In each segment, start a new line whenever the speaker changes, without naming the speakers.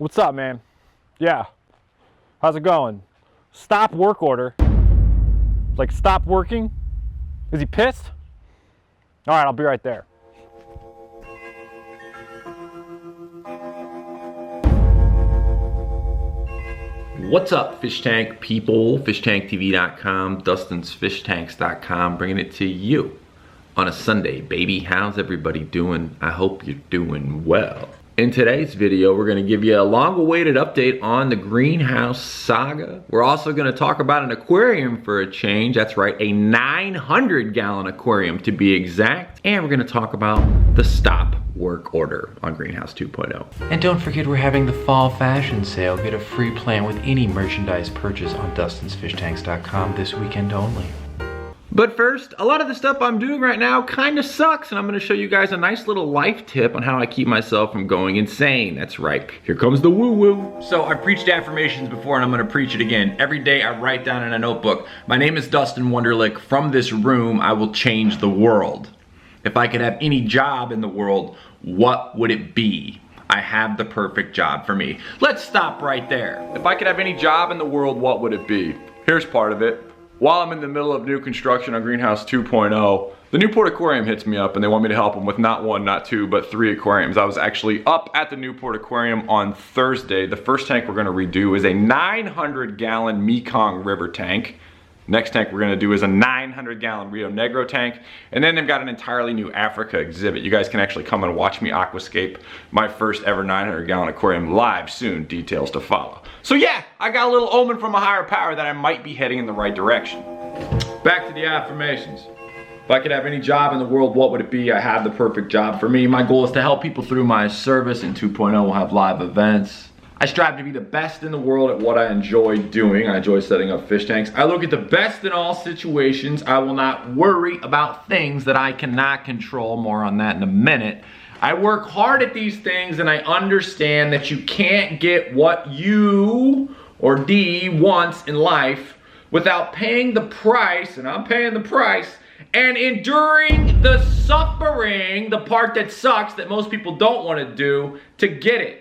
What's up, man? Yeah. How's it going? Stop work order. Like, stop working? Is he pissed? All right, I'll be right there.
What's up, fish tank people? FishTankTV.com, DustinsFishTanks.com, bringing it to you on a Sunday, baby. How's everybody doing? I hope you're doing well. In today's video, we're going to give you a long-awaited update on the greenhouse saga. We're also going to talk about an aquarium for a change. That's right, a 900-gallon aquarium to be exact. And we're going to talk about the stop work order on Greenhouse 2.0.
And don't forget, we're having the fall fashion sale. Get a free plan with any merchandise purchase on DustinsFishTanks.com this weekend only.
But first, a lot of the stuff I'm doing right now kind of sucks, and I'm going to show you guys a nice little life tip on how I keep myself from going insane. That's right, here comes the woo-woo. So I've preached affirmations before, and I'm going to preach it again. Every day I write down in a notebook, my name is Dustin Wunderlich. From this room, I will change the world. If I could have any job in the world, what would it be? I have the perfect job for me. Let's stop right there.
If I could have any job in the world, what would it be? Here's part of it. While I'm in the middle of new construction on Greenhouse 2.0, the Newport Aquarium hits me up and they want me to help them with not one, not two, but 3 aquariums. I was actually up at the Newport Aquarium on Thursday. The first tank we're gonna redo is a 900-gallon Mekong River tank. Next tank we're gonna do is a 900-gallon Rio Negro tank. And then they've got an entirely new Africa exhibit. You guys can actually come and watch me aquascape my first ever 900-gallon aquarium live soon. Details to follow. So yeah, I got a little omen from a higher power that I might be heading in the right direction. Back to the affirmations. If I could have any job in the world, what would it be? I have the perfect job for me. My goal is to help people through my service. In 2.0, we'll have live events. I strive to be the best in the world at what I enjoy doing. I enjoy setting up fish tanks. I look at the best in all situations. I will not worry about things that I cannot control. More on that in a minute. I work hard at these things, and I understand that you can't get what you or D wants in life without paying the price, and I'm paying the price, and enduring the suffering, the part that sucks that most people don't want to do, to get it.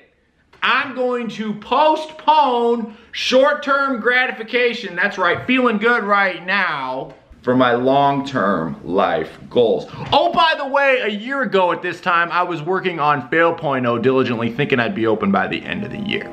I'm going to postpone short-term gratification, that's right, feeling good right now, for my long-term life goals. Oh, by the way, a year ago at this time, I was working on Fail.0 diligently, thinking I'd be open by the end of the year.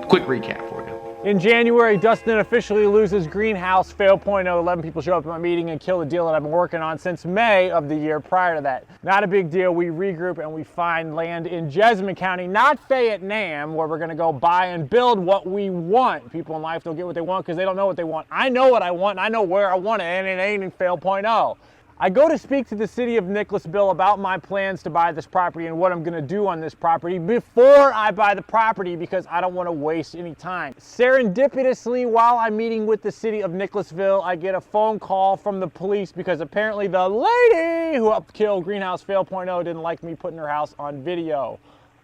Quick recap for you.
In January, Dustin officially loses Greenhouse Fail.0. 11 people show up at my meeting and kill the deal that I've been working on since May of the year prior to that. Not a big deal. We regroup and we find land in Jessamine County, not Fayette Nam, where we're going to go buy and build what we want. People in life don't get what they want because they don't know what they want. I know what I want and I know where I want it, and it ain't in Fail.0. I go to speak to the city of Nicholasville about my plans to buy this property and what I'm gonna do on this property before I buy the property because I don't wanna waste any time. Serendipitously, while I'm meeting with the city of Nicholasville, I get a phone call from the police because apparently the lady who helped kill Greenhouse Fail.0 didn't like me putting her house on video.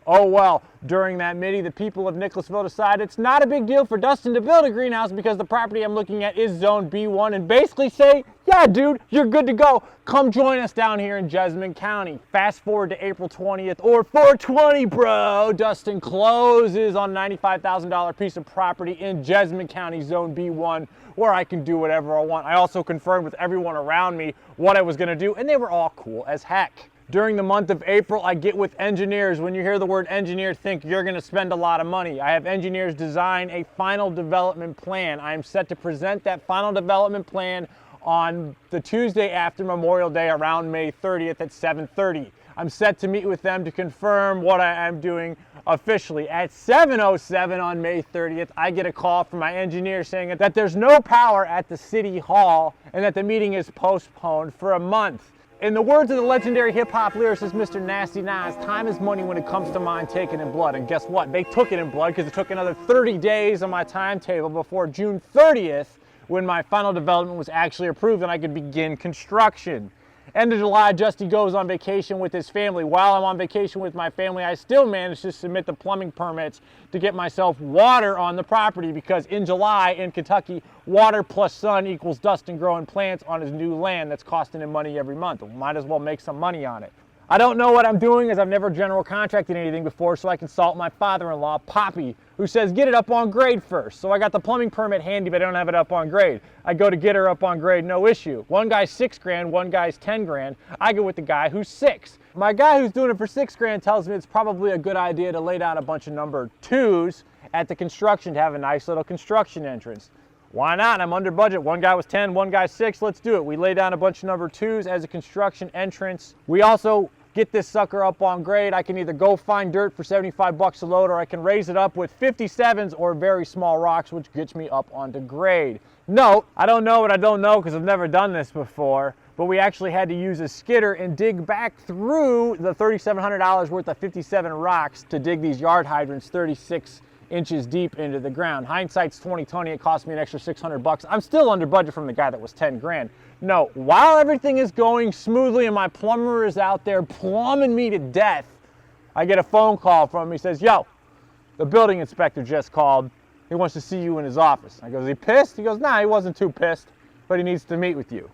Oh well, during that meeting, the people of Nicholasville decide it's not a big deal for Dustin to build a greenhouse because the property I'm looking at is Zone B1, and basically say, yeah dude, you're good to go. Come join us down here in Jessamine County. Fast forward to April 20th, or 420 bro, Dustin closes on a $95,000 piece of property in Jessamine County, Zone B1, where I can do whatever I want. I also confirmed with everyone around me what I was gonna do, and they were all cool as heck. During the month of April, I get with engineers. When you hear the word engineer, think you're gonna spend a lot of money. I have engineers design a final development plan. I am set to present that final development plan on the Tuesday after Memorial Day around May 30th at 7:30. I'm set to meet with them to confirm what I am doing officially. At 7:07 on May 30th, I get a call from my engineer saying that there's no power at the city hall and that the meeting is postponed for a month. In the words of the legendary hip-hop lyricist Mr. Nasty Nas, time is money when it comes to mine taken in blood. And guess what? They took it in blood because it took another 30 days on my timetable before June 30th when my final development was actually approved and I could begin construction. End of July, Justy goes on vacation with his family. While I'm on vacation with my family, I still managed to submit the plumbing permits to get myself water on the property because in July in Kentucky, water plus sun equals Dustin growing plants on his new land that's costing him money every month. Might as well make some money on it. I don't know what I'm doing as I've never general contracted anything before, so I consult my father-in-law, Poppy, who says get it up on grade first. So I got the plumbing permit handy, but I don't have it up on grade. I go to get her up on grade, no issue. One guy's $6,000, one guy's $10,000. I go with the guy who's 6. My guy who's doing it for $6,000 tells me it's probably a good idea to lay down a bunch of number 2s at the construction to have a nice little construction entrance. Why not? I'm under budget. One guy was 10, one guy's 6. Let's do it. We lay down a bunch of number 2s as a construction entrance. We also get this sucker up on grade. I can either go find dirt for 75 bucks a load, or I can raise it up with 57s or very small rocks, which gets me up onto grade. Note, I don't know what I don't know because I've never done this before, but we actually had to use a skidder and dig back through the $3,700 worth of 57 rocks to dig these yard hydrants 36 inches deep into the ground. Hindsight's 2020, it cost me an extra 600 bucks. I'm still under budget from the guy that was 10 grand. No, while everything is going smoothly and my plumber is out there plumbing me to death, I get a phone call from him. He says, yo, the building inspector just called. He wants to see you in his office. I go, is he pissed? He goes, nah, he wasn't too pissed, but he needs to meet with you.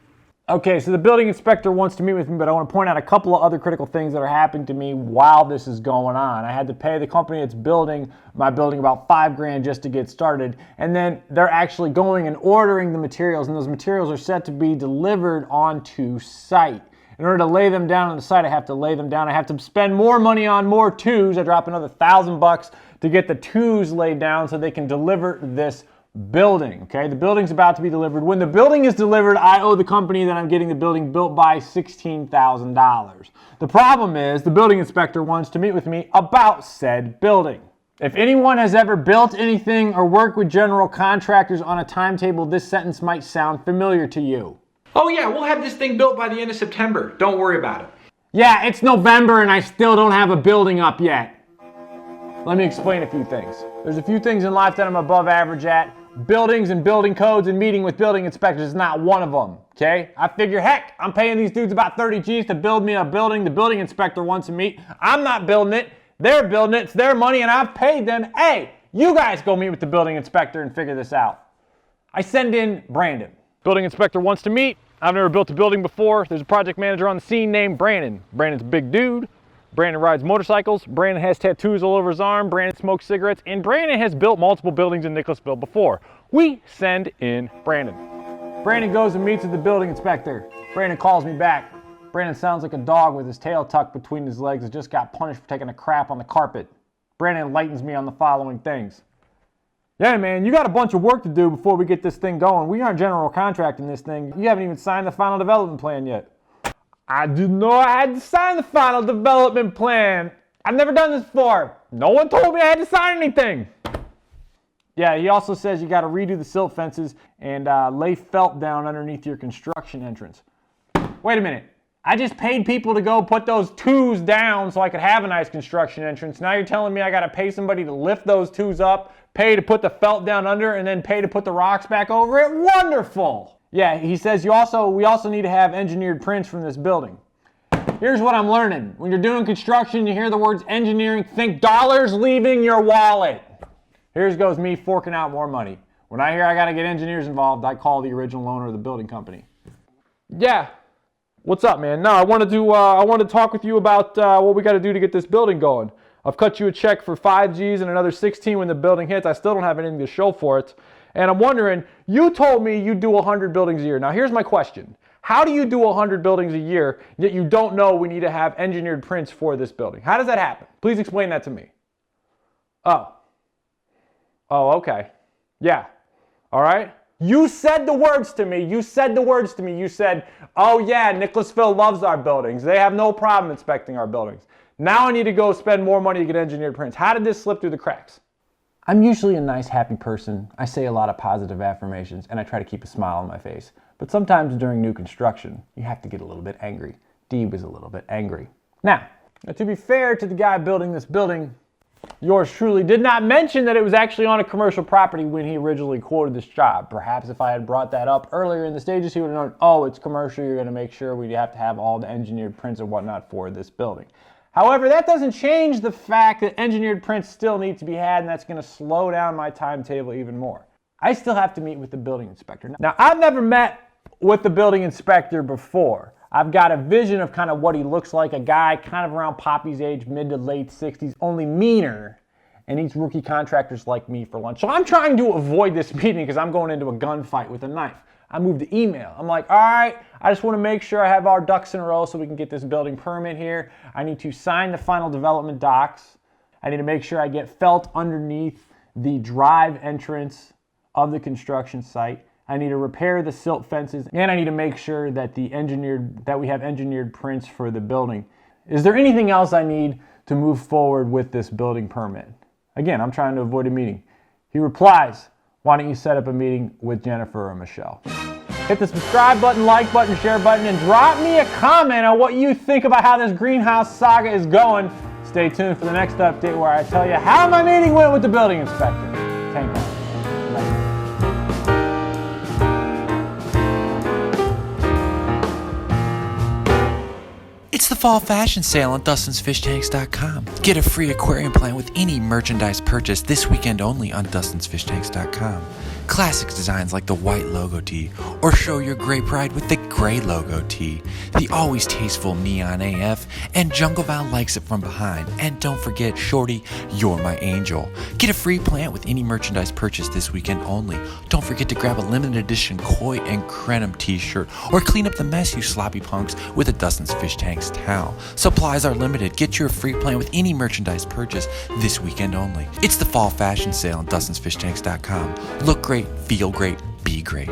Okay, so the building inspector wants to meet with me, but I want to point out a couple of other critical things that are happening to me while this is going on. I had to pay the company that's building my building about $5,000 just to get started, and then they're actually going and ordering the materials, and those materials are set to be delivered onto site. In order to lay them down on the site, I have to lay them down. I have to spend more money on more 2s. I drop another $1,000 to get the 2s laid down so they can deliver this building. Okay, the building's about to be delivered. When the building is delivered, I owe the company that I'm getting the building built by $16,000. The problem is the building inspector wants to meet with me about said building. If anyone has ever built anything or worked with general contractors on a timetable, this sentence might sound familiar to you.
Oh yeah, we'll have this thing built by the end of September. Don't worry about it.
Yeah, it's November and I still don't have a building up yet. Let me explain a few things. There's a few things in life that I'm above average at. Buildings and building codes and meeting with building inspectors is not one of them, okay? I figure, heck, I'm paying these dudes about 30 G's to build me a building. The building inspector wants to meet. I'm not building it. They're building it. It's their money and I've paid them. Hey, you guys go meet with the building inspector and figure this out. I send in Brandon. Building inspector wants to meet. I've never built a building before. There's a project manager on the scene named Brandon. Brandon's a big dude. Brandon rides motorcycles. Brandon has tattoos all over his arm. Brandon smokes cigarettes. And Brandon has built multiple buildings in Nicholasville before. We send in Brandon. Brandon goes and meets with the building inspector. Brandon calls me back. Brandon sounds like a dog with his tail tucked between his legs that just got punished for taking a crap on the carpet. Brandon enlightens me on the following things. Yeah, man, you got a bunch of work to do before we get this thing going. We aren't general contracting this thing. You haven't even signed the final development plan yet. I didn't know I had to sign the final development plan. I've never done this before. No one told me I had to sign anything. Yeah, he also says you got to redo the silt fences and lay felt down underneath your construction entrance. Wait a minute. I just paid people to go put those 2s down so I could have a nice construction entrance. Now you're telling me I got to pay somebody to lift those 2s up, pay to put the felt down under, and then pay to put the rocks back over it? Wonderful! Yeah, he says we also need to have engineered prints from this building. Here's what I'm learning. When you're doing construction, you hear the words engineering, think dollars leaving your wallet. Here goes me forking out more money. When I hear I got to get engineers involved, I call the original owner of the building company. Yeah. What's up, man? No, I wanted to talk with you about what we got to do to get this building going. I've cut you a check for 5 G's and another 16 when the building hits. I still don't have anything to show for it. And I'm wondering, you told me you do 100 buildings a year. Now, here's my question. How do you do 100 buildings a year, yet you don't know we need to have engineered prints for this building? How does that happen? Please explain that to me. Oh, okay. Yeah. All right. You said the words to me. You said, oh yeah, Nicholasville loves our buildings. They have no problem inspecting our buildings. Now I need to go spend more money to get engineered prints. How did this slip through the cracks? I'm usually a nice, happy person. I say a lot of positive affirmations, and I try to keep a smile on my face. But sometimes during new construction, you have to get a little bit angry. Dee was a little bit angry. Now, to be fair to the guy building this building, yours truly did not mention that it was actually on a commercial property when he originally quoted this job. Perhaps if I had brought that up earlier in the stages, he would have known, oh, it's commercial, you're going to make sure we have to have all the engineered prints and whatnot for this building. However, that doesn't change the fact that engineered prints still need to be had, and that's going to slow down my timetable even more. I still have to meet with the building inspector. Now, I've never met with the building inspector before. I've got a vision of kind of what he looks like, a guy kind of around Poppy's age, mid to late 60s, only meaner, and eats rookie contractors like me for lunch. So I'm trying to avoid this meeting because I'm going into a gunfight with a knife. I moved to email. I'm like, all right, I just want to make sure I have our ducks in a row so we can get this building permit here. I need to sign the final development docs. I need to make sure I get felt underneath the drive entrance of the construction site. I need to repair the silt fences, and I need to make sure that we have engineered prints for the building. Is there anything else I need to move forward with this building permit? Again, I'm trying to avoid a meeting. He replies, why don't you set up a meeting with Jennifer or Michelle? Hit the subscribe button, like button, share button, and drop me a comment on what you think about how this greenhouse saga is going. Stay tuned for the next update where I tell you how my meeting went with the building inspector. Tank on.
It's the fall fashion sale on DustinsFishTanks.com. Get a free aquarium plant with any merchandise purchase this weekend only on DustinsFishTanks.com. Classic designs like the white logo tee, or show your gray pride with the gray logo tee. The always tasteful neon AF, and Jungle Val likes it from behind. And don't forget, Shorty, you're my angel. Get a free plant with any merchandise purchase this weekend only. Don't forget to grab a limited edition Koi and Crenum t-shirt, or clean up the mess, you sloppy punks, with a Dustin's Fish Tanks towel. Supplies are limited. Get your free plant with any merchandise purchase this weekend only. It's the fall fashion sale on DustinsFishTanks.com. Look great, feel great, be great.